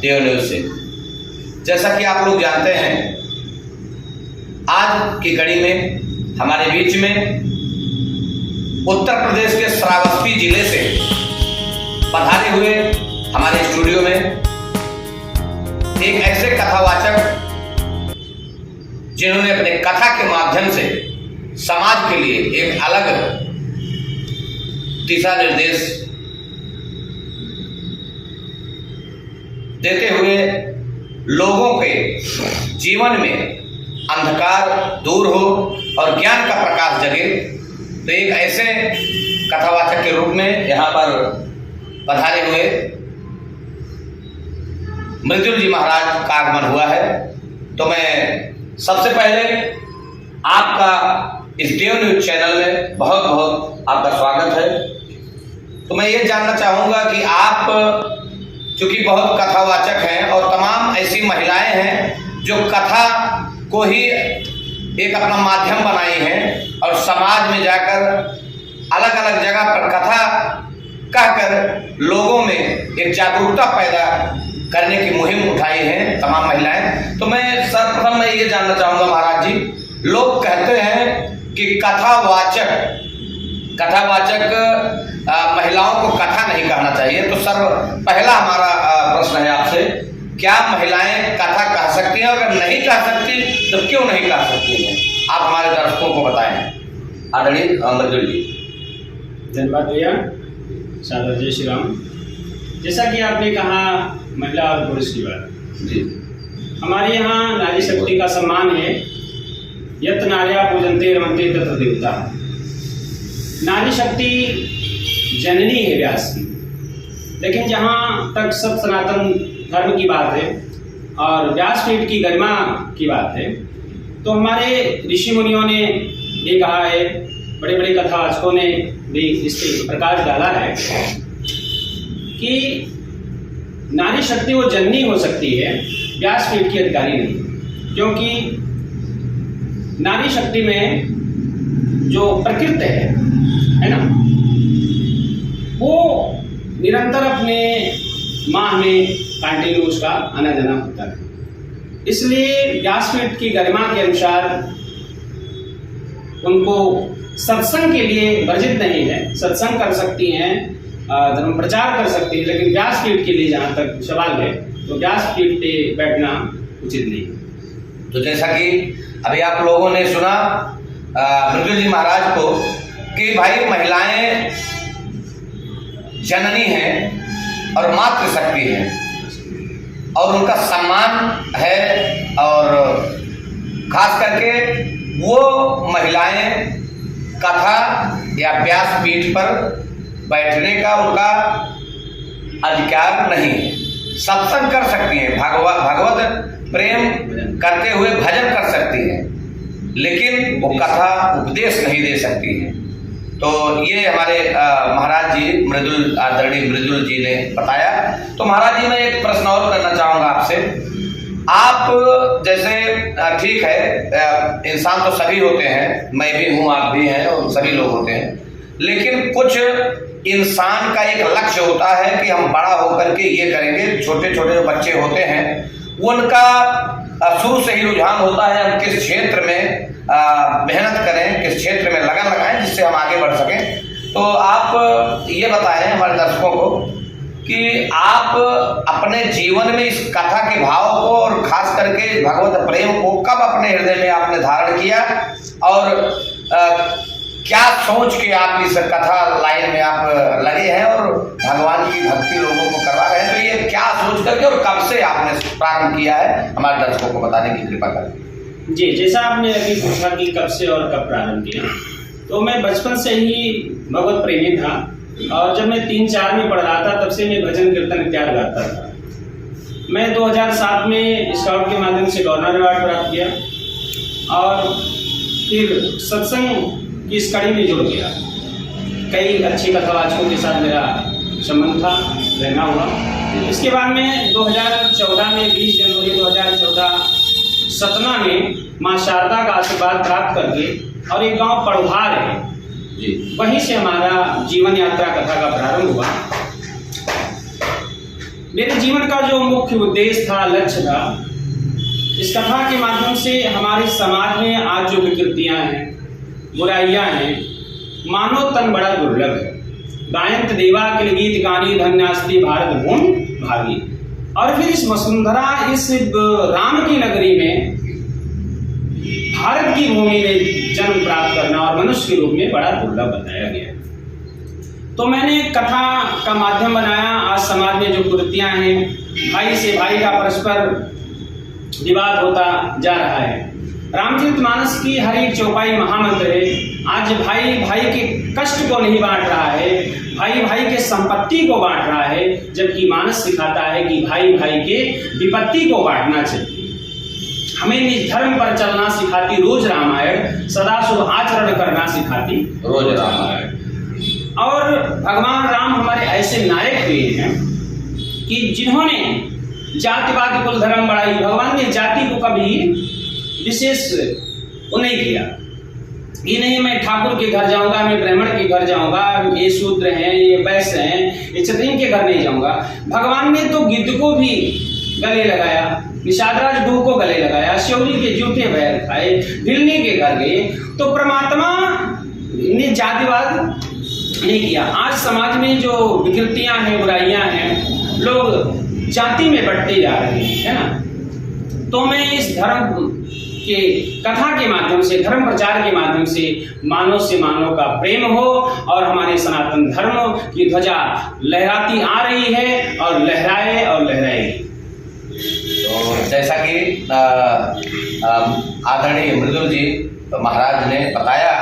देव news से। जैसा कि आप लोग जानते हैं, आज की कड़ी में हमारे बीच में उत्तर प्रदेश के श्रावस्ती जिले से पधारे हुए हमारे स्टूडियो में एक ऐसे कथावाचक जिन्होंने अपने कथा के माध्यम से समाज के लिए एक अलग दिशा निर्देश देते हुए लोगों के जीवन में अंधकार दूर हो और ज्ञान का प्रकाश जगे, तो एक ऐसे कथावाचक के रूप में यहाँ पर पधारे हुए मृदुल जी महाराज का आगमन हुआ है। तो मैं सबसे पहले आपका इस देव न्यूज चैनल में बहुत बहुत आपका स्वागत है। तो मैं ये जानना चाहूँगा कि आप चूँकि बहुत कथावाचक हैं और तमाम ऐसी महिलाएं हैं जो कथा को ही एक अपना माध्यम बनाई हैं और समाज में जाकर अलग अलग जगह पर कथा कहकर लोगों में एक जागरूकता पैदा करने की मुहिम उठाई है तमाम महिलाएं। तो मैं सर्वप्रथम मैं ये जानना चाहूँगा महाराज जी, लोग कहते हैं कि कथावाचक महिलाओं को कथा नहीं कहना चाहिए। तो पहला हमारा प्रश्न है आपसे, क्या महिलाएं कथा कह सकती हैं? अगर नहीं कह सकती तो क्यों नहीं कह सकती हैं? आप हमारे दर्शकों को बताएं। आदरणीय मृदुल जी। धन्यवाद भैया। सादर जय श्री राम। जैसा कि आपने कहा महिला और पुरुष की बात जी, हमारे यहाँ नारी शक्ति का सम्मान है। यत नार्या पूजन्ते रमन्ते तत्र देवता। नारी शक्ति जननी है व्यास की, लेकिन जहाँ तक सब सनातन धर्म की बात है और व्यासपीठ की गरिमा की बात है, तो हमारे ऋषि मुनियों ने ये कहा है, बड़े बड़े कथावाचकों ने भी इस पर प्रकाश डाला है कि नारी शक्ति वो जननी हो सकती है, व्यासपीठ की अधिकारी नहीं। क्योंकि नारी शक्ति में जो प्रकृति है ना, वो निरंतर अपने माह में कंटिन्यू उसका आना जाना होता है। इसलिए व्यासपीठ की गरिमा के अनुसार उनको सत्संग के लिए वर्जित नहीं है। सत्संग कर सकती हैं, धर्म प्रचार कर सकती है, लेकिन व्यासपीठ के लिए जहाँ तक सवाल है तो व्यासपीठ पे बैठना उचित नहीं। तो जैसा कि अभी आप लोगों ने सुना मृदुल जी महाराज को कि भाई महिलाएं जननी हैं और मातृशक्ति हैं और उनका सम्मान है, और खास करके वो महिलाएं कथा या व्यासपीठ पर बैठने का उनका अधिकार नहीं है। सत्संग कर सकती हैं, भगवत प्रेम करते हुए भजन कर सकती हैं, लेकिन वो कथा उपदेश नहीं दे सकती हैं। तो ये हमारे महाराज जी आदरणीय मृदुल जी ने बताया। तो महाराज जी, मैं एक प्रश्न और करना चाहूँगा आपसे। आप जैसे ठीक है, इंसान तो सभी होते हैं, मैं भी हूँ, आप भी हैं और सभी लोग होते हैं, लेकिन कुछ इंसान का एक लक्ष्य होता है कि हम बड़ा होकर के ये करेंगे। छोटे छोटे जो बच्चे होते हैं उनका शुरू से ही रुझान होता है हम किस क्षेत्र में मेहनत करें, किस क्षेत्र में लगन लगाएं जिससे हम आगे बढ़ सकें। तो आप ये बताएं हमारे दर्शकों को कि आप अपने जीवन में इस कथा के भाव को और खास करके भगवत प्रेम को कब अपने हृदय में आपने धारण किया, और क्या सोच के आप इस कथा लाइन में आप लगे हैं और भगवान की भक्ति लोगों को करवा रहे हैं? तो ये क्या सोच करके और कब से आपने प्रारंभ किया है, हमारे दर्शकों को बताने की कृपा करें। जी, जैसा आपने अभी पूछा कि कब से और कब प्रारंभ किया, तो मैं बचपन से ही भगवत प्रेमी था, और जब मैं 3-4 में पढ़ रहा था तब से मैं भजन कीर्तन इत्यादि गाता था। मैं 2007 में स्काउट के माध्यम से गवर्नर अवार्ड प्राप्त किया और फिर सत्संग की इस कड़ी में जुड़ गया। कई अच्छे कथावाचकों के साथ मेरा संबंध था, रहना हुआ। इसके बाद में 2014 में 20 जनवरी 2014 सतना में माँ शारदा का आशीर्वाद प्राप्त करके, और एक गांव पड़भार है जी, वहीं से हमारा जीवन यात्रा कथा का प्रारंभ हुआ। मेरे जीवन का जो मुख्य उद्देश्य था, लक्ष्य था, इस कथा के माध्यम से हमारे समाज में आज जो विकृतियां हैं, बुराइयां हैं, मानव तन बड़ा दुर्लभ है। गायंत देवा के गीत गानी धन्यास्ति भारत भूमि भागी। और फिर इस वसुंधरा, इस राम की नगरी में, भारत की भूमि में जन्म प्राप्त करना और मनुष्य के रूप में बड़ा दुर्लभ बताया गया। तो मैंने कथा का माध्यम बनाया। आज समाज में जो कुरीतियां हैं, भाई से भाई का परस्पर विवाद होता जा रहा है। रामचरितमानस की हर एक चौपाई महामंत्र है। आज भाई भाई के कष्ट को नहीं बांट रहा है, भाई भाई के संपत्ति को बांट रहा है, जबकि मानस सिखाता है कि भाई भाई के विपत्ति को बांटना चाहिए। हमें निज धर्म पर चलना सिखाती रोज रामायण, सदा शुभ आचरण करना सिखाती रोज रामायण। और भगवान राम हमारे ऐसे नायक हुए हैं कि जिन्होंने जातिवाद कुल धर्म बढ़ाई। भगवान ने जाति को कभी विशेष नहीं किया। ये नहीं मैं ठाकुर के घर जाऊंगा, मैं ब्राह्मण के घर जाऊंगा, ये शूद्र हैं, ये वैश्य हैं, ये क्षत्रिय के घर नहीं जाऊंगा। भगवान ने तो गिद्ध को भी गले लगाया, निषादराज डू को गले लगाया, श्यौरी के जूठे बैर खाए, ढिलनी के घर गए। तो परमात्मा ने जातिवाद नहीं किया। आज समाज में जो विकृतियां हैं, बुराइयां हैं, लोग जाति में बढ़ते जा रहे हैं, है ना। तो मैं इस धर्म के कथा के माध्यम से, धर्म प्रचार के माध्यम से मानव का प्रेम हो और हमारे सनातन धर्म की ध्वजा लहराती आ रही है और लहराए और लहराएगी। तो जैसा कि आदरणीय मृदुल जी महाराज ने बताया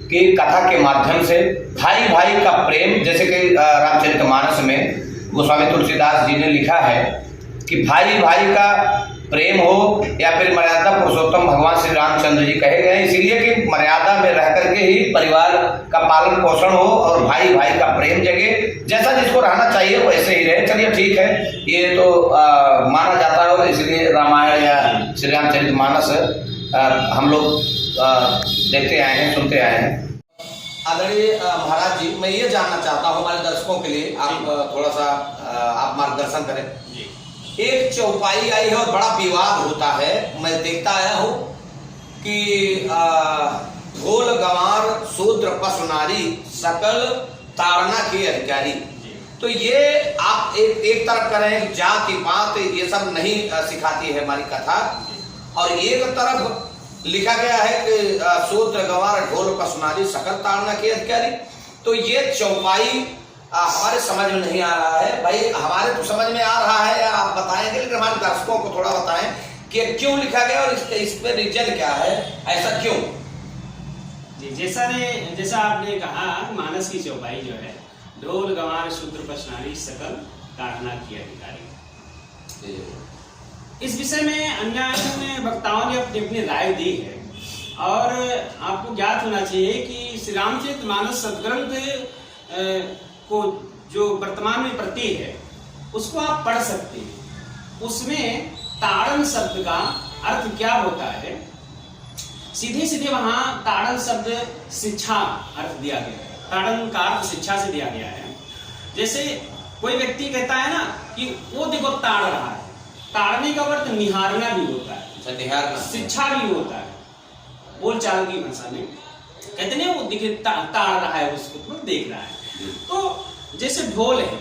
कि कथा के माध्यम से भाई भाई का प्रेम, जैसे कि रामचरितमानस में गोस्वामी तुलसीदास जी ने लिखा है कि भाई भाई का प्रेम हो, या फिर मर्यादा पुरुषोत्तम भगवान श्री रामचंद्र जी कहे गए, इसीलिए कि मर्यादा में रह करके ही परिवार का पालन पोषण हो और भाई भाई का प्रेम जगे। जैसा जिसको रहना चाहिए वैसे ही रहे। चलिए ठीक है, ये तो माना जाता है और इसलिए रामायण या श्री रामचरितमानस हम लोग देखते आए हैं, सुनते आए हैं। आदरणीय महाराज जी, मैं ये जानना चाहता हूँ हमारे दर्शकों के लिए, आप थोड़ा सा आप मार्गदर्शन करें। एक चौपाई आई है और बड़ा विवाद होता है। मैं देखता आया हूँ कि ढोल गंवार शूद्र पशु नारी सकल ताड़ना के अधिकारी। तो ये आप एक तरफ करें जाति पात ये सब नहीं सिखाती है हमारी कथा, और एक तरफ लिखा गया है कि शूद्र गंवार ढोल पशु नारी सकल ताड़ना के अधिकारी। तो ये चौपाई हमारे समझ में नहीं आ रहा है। भाई हमारे तो समझ में आ रहा है, आप बताएंगे, लेकिन हमारे दर्शकों को थोड़ा बताएं कि क्यों लिखा गया और इस पे रीजन क्या है, ऐसा क्यों। जी, जैसा आपने कहा, मानस की चौपाई जो है, ढोल गंवार शूद्र पशु नारी सकल ताड़ना की अधिकारी। इस विषय में अन्य वक्ताओं ने अपनी अपनी राय दी है। और आपको ज्ञात होना चाहिए कि श्री रामचरितमानस सदग्रंथ को जो वर्तमान में प्रति है उसको आप पढ़ सकते हैं। उसमें ताड़न शब्द का अर्थ क्या होता है, सीधे सीधे वहां ताड़न शब्द शिक्षा अर्थ दिया गया है। ताड़न का अर्थ शिक्षा से दिया गया है। जैसे कोई व्यक्ति कहता है ना कि वो देखो ताड़ रहा है, ताड़ने का अर्थ निहारना भी होता है, निहारना शिक्षा भी होता है। बोलचाल की भाषा में कहते नहीं, वो दिखे ताड़ रहा है, उसको तो देख रहा है। तो जैसे ढोल है,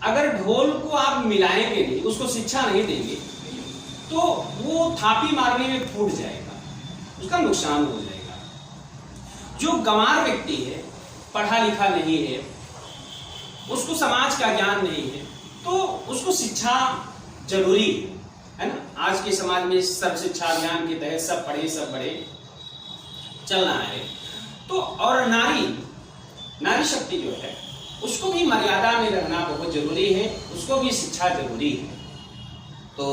अगर ढोल को आप मिलाएंगे नहीं, उसको शिक्षा नहीं देंगे, तो वो थापी मारने में फूट जाएगा, उसका नुकसान हो जाएगा। जो गंवार व्यक्ति है, पढ़ा लिखा नहीं है, उसको समाज का ज्ञान नहीं है, तो उसको शिक्षा जरूरी है ना। आज के समाज में सर्व शिक्षा अभियान के तहत सब पढ़े सब बड़े चलना है। तो और नारी शक्ति जो है उसको भी मर्यादा में रहना बहुत जरूरी है, उसको भी शिक्षा जरूरी है। तो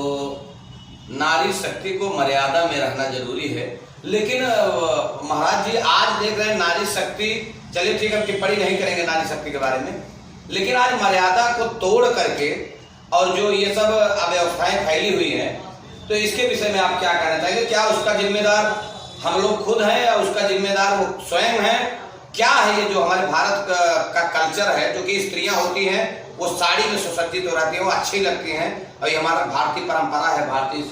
नारी शक्ति को मर्यादा में रहना जरूरी है। लेकिन महाराज जी आज देख रहे हैं नारी शक्ति, चलिए ठीक है, टिप्पणी नहीं करेंगे नारी शक्ति के बारे में, लेकिन आज मर्यादा को तोड़ करके और जो ये सब अव्यवस्थाएं फैली हुई हैं, तो इसके विषय में आप क्या कहना चाहेंगे? क्या उसका जिम्मेदार हम लोग खुद हैं या उसका जिम्मेदार वो स्वयं है, क्या है ये जो हमारे भारत का कल्चर है, जो कि स्त्रियां होती हैं वो साड़ी में सुसज्जित हो रहती हैं, वो अच्छी लगती हैं, और ये हमारा भारतीय परंपरा है, भारतीय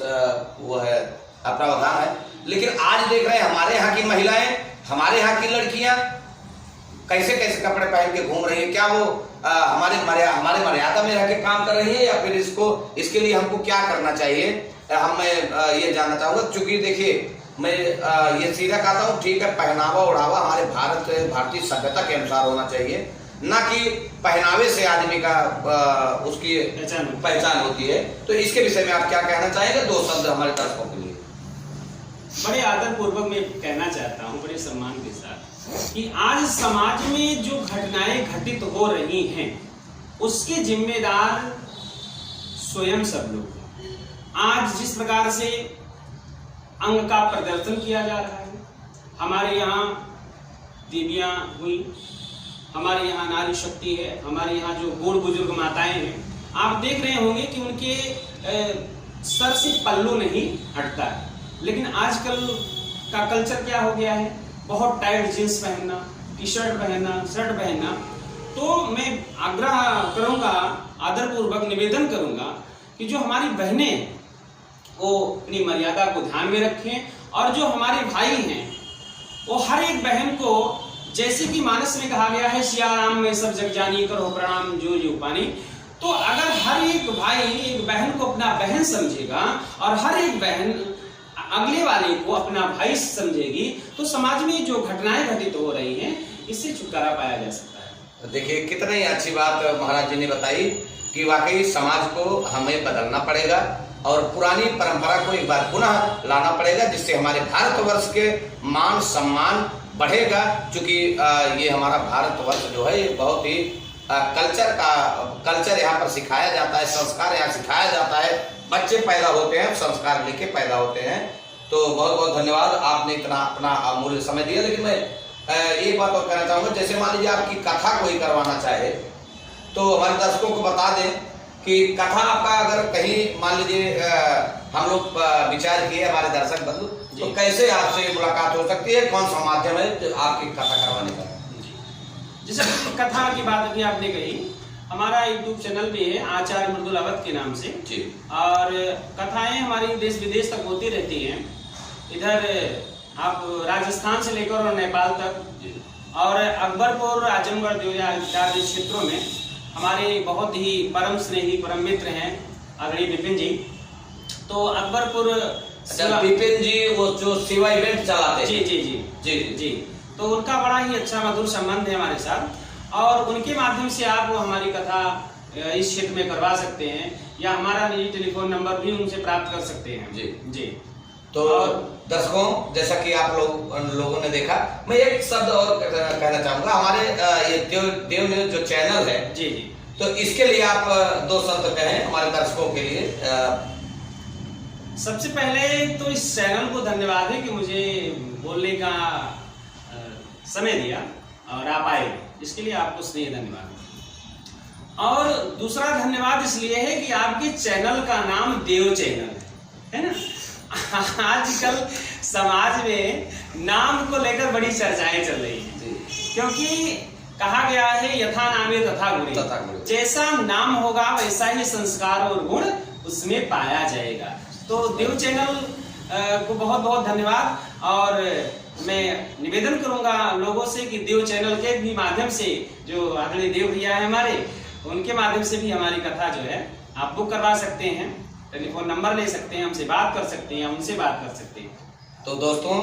वो है प्रावधान है। लेकिन आज देख रहे हैं हमारे यहाँ की महिलाएं, हमारे यहाँ की लड़कियां कैसे कैसे कपड़े पहन के घूम रही है। क्या वो हमारे मर्यादा में रह के काम कर रही है, या फिर इसके लिए हमको क्या करना चाहिए, मैं ये जानना चाहूंगा। क्योंकि देखिए मैं ये सीधा कहता हूँ, ठीक है पहनावा ओढ़ावा हमारे भारतीय सभ्यता के अनुसार होना चाहिए, ना कि पहनावे से आदमी का उसकी पहचान होती है। तो इसके विषय में आप क्या कहना चाहेंगे, 2 शब्द हमारे दर्शकों के लिए। बड़े आदर पूर्वक मैं कहना चाहता हूँ, बड़े सम्मान के साथ, कि आज समाज में जो घटनाएं घटित हो रही हैं उसके जिम्मेदार स्वयं सब लोग। आज जिस प्रकार से अंग का प्रदर्शन किया जा रहा है, हमारे यहाँ देवियाँ हुई, हमारे यहाँ नारी शक्ति है, हमारे यहाँ जो बूढ़ बुजुर्ग माताएं हैं, आप देख रहे होंगे कि उनके सर से पल्लू नहीं हटता है। लेकिन आजकल का कल्चर क्या हो गया है, बहुत टाइट जींस पहनना, टी शर्ट पहनना, शर्ट पहनना। तो मैं आग्रह करूंगा, आदरपूर्वक निवेदन करूंगा कि जो हमारी बहनें वो अपनी मर्यादा को ध्यान में रखें, और जो हमारे भाई हैं वो हर एक बहन को, जैसे कि मानस में कहा गया है, सिया राम में सब जग जानी करो प्रणाम जो जो पानी। तो अगर हर एक भाई एक बहन को अपना बहन समझेगा और हर एक बहन अगले वाले को अपना भाई समझेगी, तो समाज में जो घटनाएं घटित हो रही हैं इससे छुटकारा पाया जा सकता है। देखिए कितनी अच्छी बात महाराज जी ने बताई कि वाकई समाज को हमें बदलना पड़ेगा और पुरानी परंपरा को एक बार पुनः लाना पड़ेगा, जिससे हमारे भारतवर्ष के मान सम्मान बढ़ेगा। क्योंकि ये हमारा भारतवर्ष जो है ये बहुत ही कल्चर यहाँ पर सिखाया जाता है, संस्कार यहाँ सिखाया जाता है। बच्चे पैदा होते हैं संस्कार लेके पैदा होते हैं। तो बहुत बहुत धन्यवाद, आपने इतना अपना अमूल्य समय दिया। लेकिन मैं एक बात और कहना चाहूँगा, जैसे मान लीजिए आपकी कथा कोई करवाना चाहे तो हमारे दर्शकों को बता दें कि कथा आपका अगर कहीं मान लीजिए हम लोग विचार किए हमारे दर्शक बंधु, तो कैसे आपसे मुलाकात हो सकती है, कौन सा माध्यम है जो आपकी कथा करवाने का? जैसे कथा की बात अभी आपने कही, हमारा यूट्यूब चैनल भी है आचार्य मृदुल अवध के नाम से जी। और कथाएं हमारी देश विदेश तक होती रहती हैं, इधर आप राजस्थान से लेकर और नेपाल तक, और अकबरपुर आजमगढ़ देवरिया इत्यादि क्षेत्रों में हमारे बहुत ही परम स्नेही परम मित्र हैं आदरणीय विपिन जी। तो अकबरपुर विपिन जी वो जो सेवा इवेंट चलाते हैं, जी जी जी जी जी, तो उनका बड़ा ही अच्छा मधुर संबंध है हमारे साथ, और उनके माध्यम से आप हमारी कथा इस क्षेत्र में करवा सकते हैं, या हमारा निजी टेलीफोन नंबर भी उनसे प्राप्त कर सकते हैं जी जी। तो दर्शकों, जैसा कि आप लोगों ने देखा, मैं एक शब्द और कहना चाहूंगा। हमारे ये देव न्यूज जो चैनल है जी जी, तो इसके लिए आप 2 शब्द कहें हमारे दर्शकों के लिए। सबसे पहले तो इस चैनल को धन्यवाद है कि मुझे बोलने का समय दिया और आप आए, इसके लिए आपको स्नेह धन्यवाद। और दूसरा धन्यवाद इसलिए है कि आपके चैनल का नाम देव चैनल है ना। आजकल समाज में नाम को लेकर बड़ी चर्चाएं चल रही हैं, क्योंकि कहा गया है यथा नामे तथा गुणे, जैसा नाम होगा वैसा ही संस्कार और गुण उसमें पाया जाएगा। तो देव चैनल को बहुत बहुत धन्यवाद, और मैं निवेदन करूंगा लोगों से कि देव चैनल के भी माध्यम से, जो आदरणीय देव भैया है हमारे, उनके माध्यम से भी हमारी कथा जो है आप बुक करवा सकते हैं, टेलीफोन नंबर ले सकते हैं, हमसे बात कर सकते हैं, उनसे बात कर सकते हैं। तो दोस्तों,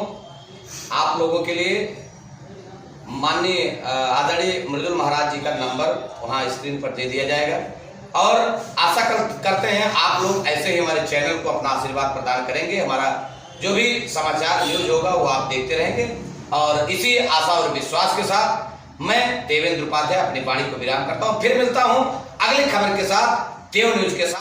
आप लोगों के लिए माननीय आदरणीय मृदुल महाराज जी का नंबर वहाँ स्क्रीन पर दे दिया जाएगा, और आशा करते हैं आप लोग ऐसे ही हमारे चैनल को अपना आशीर्वाद प्रदान करेंगे। हमारा जो भी समाचार न्यूज होगा वो आप देखते रहेंगे, और इसी आशा और विश्वास के साथ मैं देवेंद्र उपाध्याय अपनी वाणी को विराम करता हूँ। फिर मिलता हूँ अगली खबर के साथ, देव न्यूज के साथ।